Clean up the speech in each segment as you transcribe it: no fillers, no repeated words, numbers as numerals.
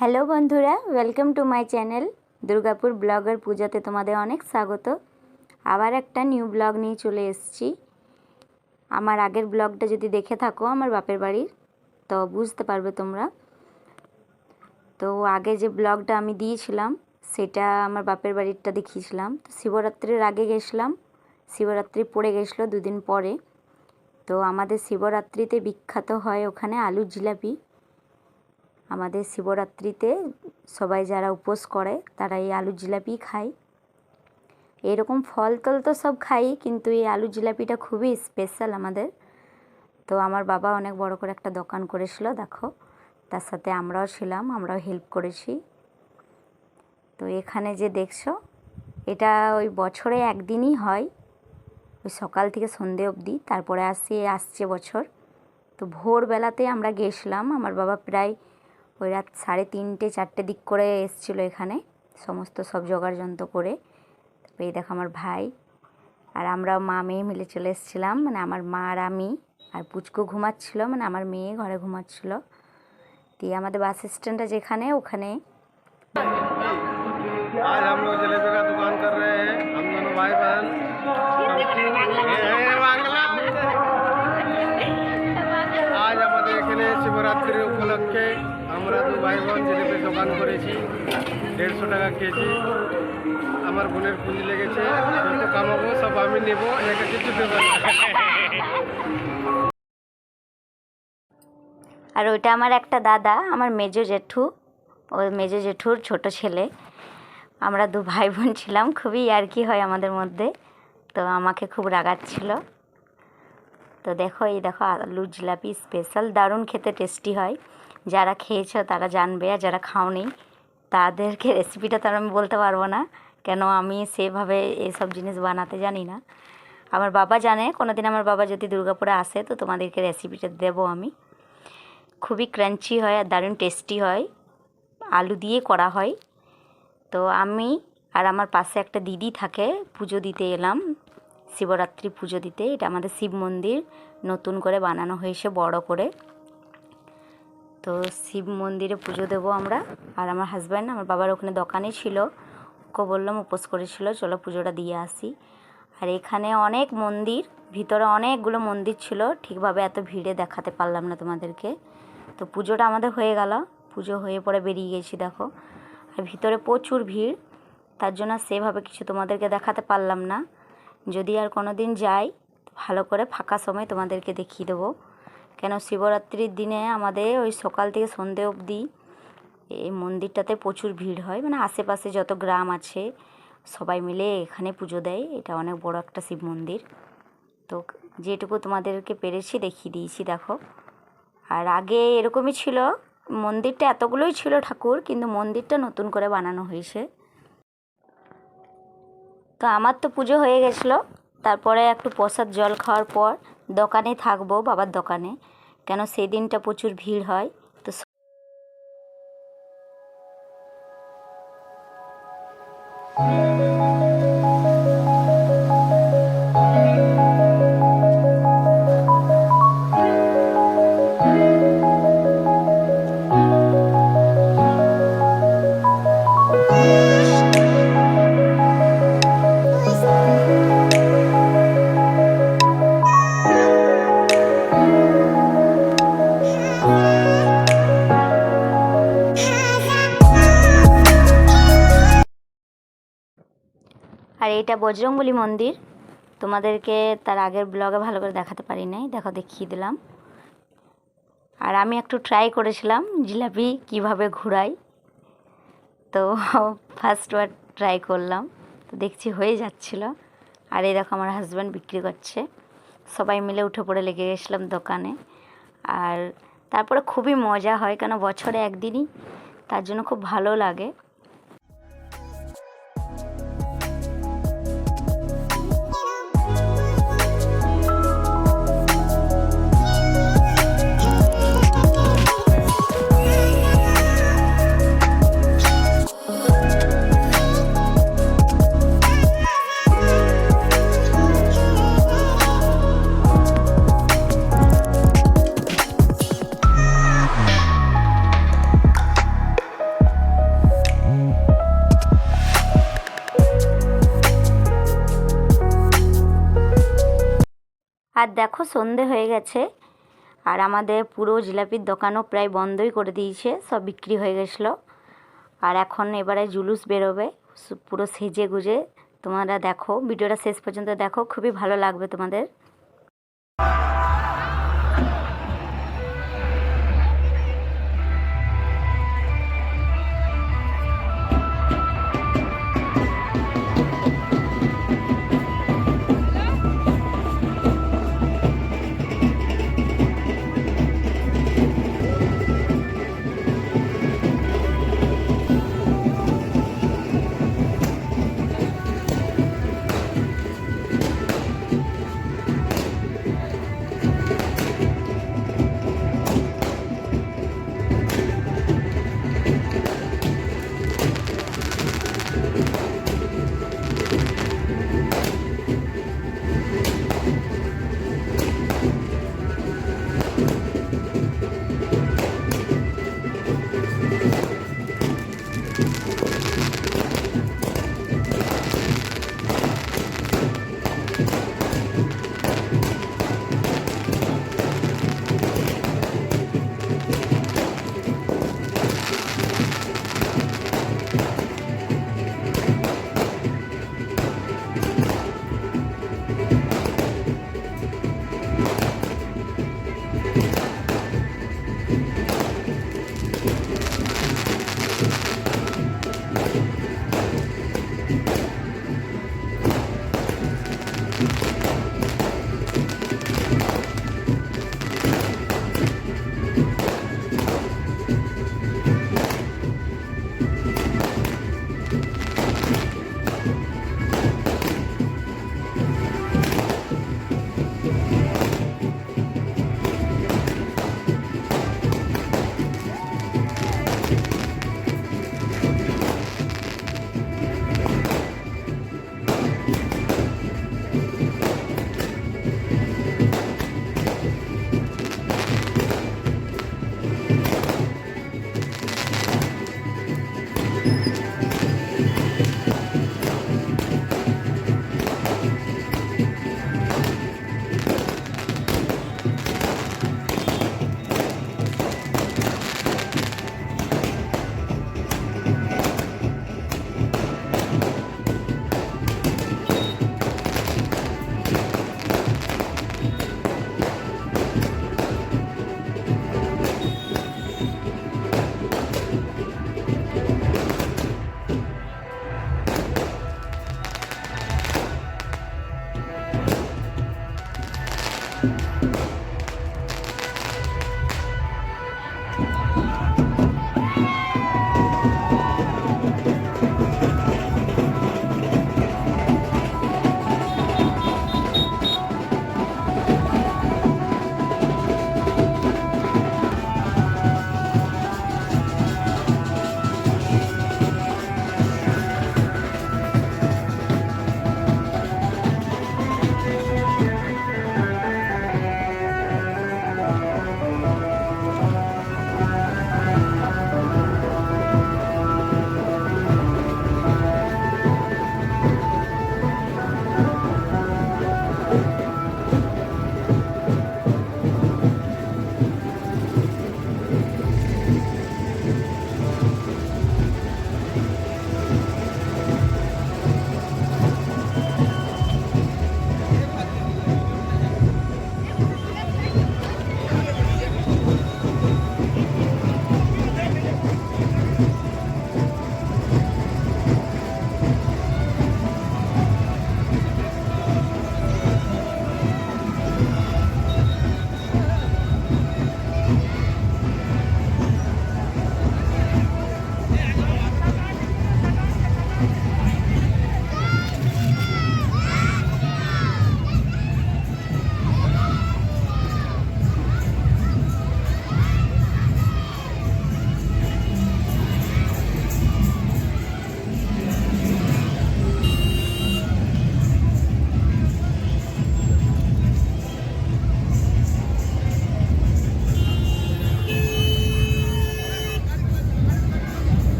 Hello বন্ধুরা, welcome to my channel Durgapur blogger পূজাতে তোমাদের অনেক স্বাগত। আবার একটা নিউ ব্লগ নিয়ে চলে এসেছি। আমার আগের ব্লগটা যদি দেখে থাকো আমার বাপের বাড়ির, তো বুঝতে পারবে তোমরা। তো আগে যে ব্লগটা আমি দিয়েছিলাম সেটা আমার বাপের বাড়িরটা দেখিয়েছিলাম। তো শিবরাত্রির আগে গেছিলাম, শিবরাত্রি পড়ে গেছিলো দুদিন পরে। তো আমাদের শিবরাত্রিতে বিখ্যাত হয় ওখানে আলুর জিলাপি। আমাদের শিবরাত্রিতে সবাই যারা উপোস করে তারা এই আলুর জিলাপি খায়। এরকম ফল টল তো সব খাই, কিন্তু এই আলুর জিলাপিটা খুবই স্পেশাল আমাদের। তো আমার বাবা অনেক বড় করে একটা দোকান করেছিল, দেখো, তার সাথে আমরাও ছিলাম, আমরাও হেল্প করেছি। তো এখানে যে দেখছো এটা ওই বছরে একদিনই হয়, ওই সকাল থেকে সন্ধে অবধি, তারপরে আসছে বছর। তো ভোরবেলাতে আমরা গেছিলাম, আমার বাবা প্রায় ওই রাত 3:30-4টে দিক করে এসেছিলো এখানে সমস্ত সব জোগাড় যন্ত্র করে। তারপরে এই দেখো আমার ভাই আর আমরা মা মেয়ে মিলে চলে এসেছিলাম, মানে আমার মা আর আমি। আর পুচকু ঘুমাচ্ছিল, মানে আমার মেয়ে ঘরে ঘুমাচ্ছিল। দিয়ে আমাদের বাস স্ট্যান্ডটা যেখানে, ওখানে आज हम लोग जलेबी का दुकान कर रहे हैं, हम दोनों भाई बहन। आज আমাদের এখানে শিবরাত্রির উপলক্ষে আমরা দু ভাই বোন জিলিপি দোকান করেছি। 150 টাকা কেজি। আমার বোনের পুঁজি লেগেছে, যত কামাবো সব আমি নেব, একা কিছু দেবো না। আর ওইটা আমার একটা দাদা, আমার মেজো জেঠু, ওই মেজো জেঠুর ছোট ছেলে। আমরা দু ভাই বোন ছিলাম, খুবই ইয়ার্কি হয় আমাদের মধ্যে। তো আমাকে খুব রাগাচ্ছিল। তো দেখো, এই দেখো আলুর জিলাপি স্পেশাল, দারুণ খেতে, টেস্টি হয়। যারা খেয়েছো তারা জানবে, আর যারা খাওনি তাদেরকে রেসিপিটা তো আমি বলতে পারবো না, কেন আমি সেভাবে এইসব জিনিস বানাতে জানি না। আমার বাবা জানে, কোনো দিন আমার বাবা যদি দুর্গাপুরে আসে তো তোমাদেরকে রেসিপিটা দেবো আমি। খুবই ক্রাঞ্চি হয় আর দারুণ টেস্টি হয়, আলু দিয়ে করা হয়। তো আমি আর আমার পাশে একটা দিদি থাকে, পুজো দিতে এলাম, শিবরাত্রি পুজো দিতে। এটা আমাদের শিব মন্দির নতুন করে বানানো হয়েছে বড় করে। তো শিব মন্দিরে পুজো দেবো আমরা। আর আমার হাজব্যান্ড আমার বাবার ওখানে দোকানে ছিল, ওকে বললাম উপোস করেছিল, চলো পুজোটা দিয়ে আসি। আর এখানে অনেক মন্দির, ভিতরে অনেকগুলো মন্দির ছিল, ঠিকভাবে এত ভিড়ে দেখাতে পারলাম না তোমাদেরকে। তো পুজোটা আমাদের হয়ে গেল, পুজো হয়ে পরে বেরিয়ে গেছি, দেখো। আর ভিতরে প্রচুর ভিড়, তার জন্য সেভাবে কিছু তোমাদেরকে দেখাতে পারলাম না। যদি আর কোনো দিন যাই ভালো করে ফাঁকা সময় তোমাদেরকে দেখিয়ে দেবো, কেন শিবরাত্রির দিনে আমাদের ওই সকাল থেকে সন্ধে অবধি এই মন্দিরটাতে প্রচুর ভিড় হয়। মানে আশেপাশে যত গ্রাম আছে সবাই মিলে এখানে পুজো দেয়। এটা অনেক বড় একটা শিব মন্দির। তো যেটুকু তোমাদেরকে পেরেছি দেখিয়ে দিয়েছি, দেখো। আর আগে এরকমই ছিল মন্দিরটা, এতগুলোই ছিল ঠাকুর, কিন্তু মন্দিরটা নতুন করে বানানো হয়েছে। তো আমার তো পুজো হয়ে গেছিলো, তারপরে একটু প্রসাদ জল খাওয়ার পর দোকানে থাকবো, বাবার দোকানে, কেন সেই দিনটা প্রচুর ভিড় হয়। তো আর এটা বজরংবলী মন্দির, তোমাদেরকে তার আগের ব্লগে ভালো করে দেখাতে পারি নাই, দেখো দেখিয়ে দিলাম। আর আমি একটু ট্রাই করেছিলাম জিলাপি কিভাবে ঘুরাই, তো ফার্স্টবার ট্রাই করলাম, তো দেখছি হয়ে যাচ্ছিল। আর এই দেখো আমার হাজব্যান্ড বিক্রি করছে, সবাই মিলে উঠে পড়ে লেগে গেছিলাম দোকানে। আর তারপরে খুবই মজা হয়, কেন বছরে একদিনই, তার জন্য খুব ভালো লাগে। আর দেখো সন্ধে হয়ে গেছে, আর আমাদের পুরো জিলাপির দোকানও প্রায় বন্ধই করে দিয়েছে, সব বিক্রি হয়ে গেছিলো। আর এখন এবারে জুলুস বেরোবে, পুরো সেজে গুজে। তোমরা দেখো, ভিডিওটা শেষ পর্যন্ত দেখো, খুবই ভালো লাগবে তোমাদের।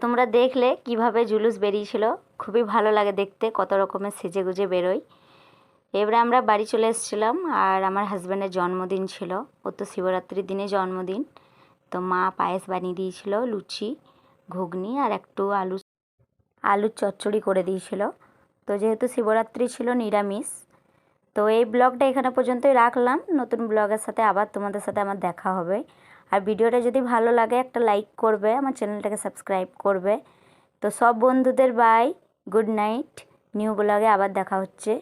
তোমরা দেখলে কিভাবে জুলুস বেরিয়েছিল, খুবই ভালো লাগে দেখতে, কত রকমের সেজে গুজে বেরোয়। এবারে আমরা বাড়ি চলে এসেছিলাম, আর আমার হাজব্যান্ডের জন্মদিন ছিল, ও তো শিবরাত্রির দিনে জন্মদিন। তো মা পায়েস বানিয়ে দিয়েছিল, লুচি, ঘুগনি আর একটু আলুর চচ্চড়ি করে দিয়েছিল। তো যেহেতু শিবরাত্রি ছিল, নিরামিষ। তো এই ব্লগটা এখানে পর্যন্তই রাখলাম। নতুন ব্লগের সাথে আবার তোমাদের সাথে আমার দেখা হবে। আর ভিডিওটা যদি ভালো লাগে একটা লাইক করবে, আমার চ্যানেলটাকে সাবস্ক্রাইব করবে। তো সব বন্ধুদের বাই, গুড নাইট। নিউ ব্লগে আবার দেখা হচ্ছে।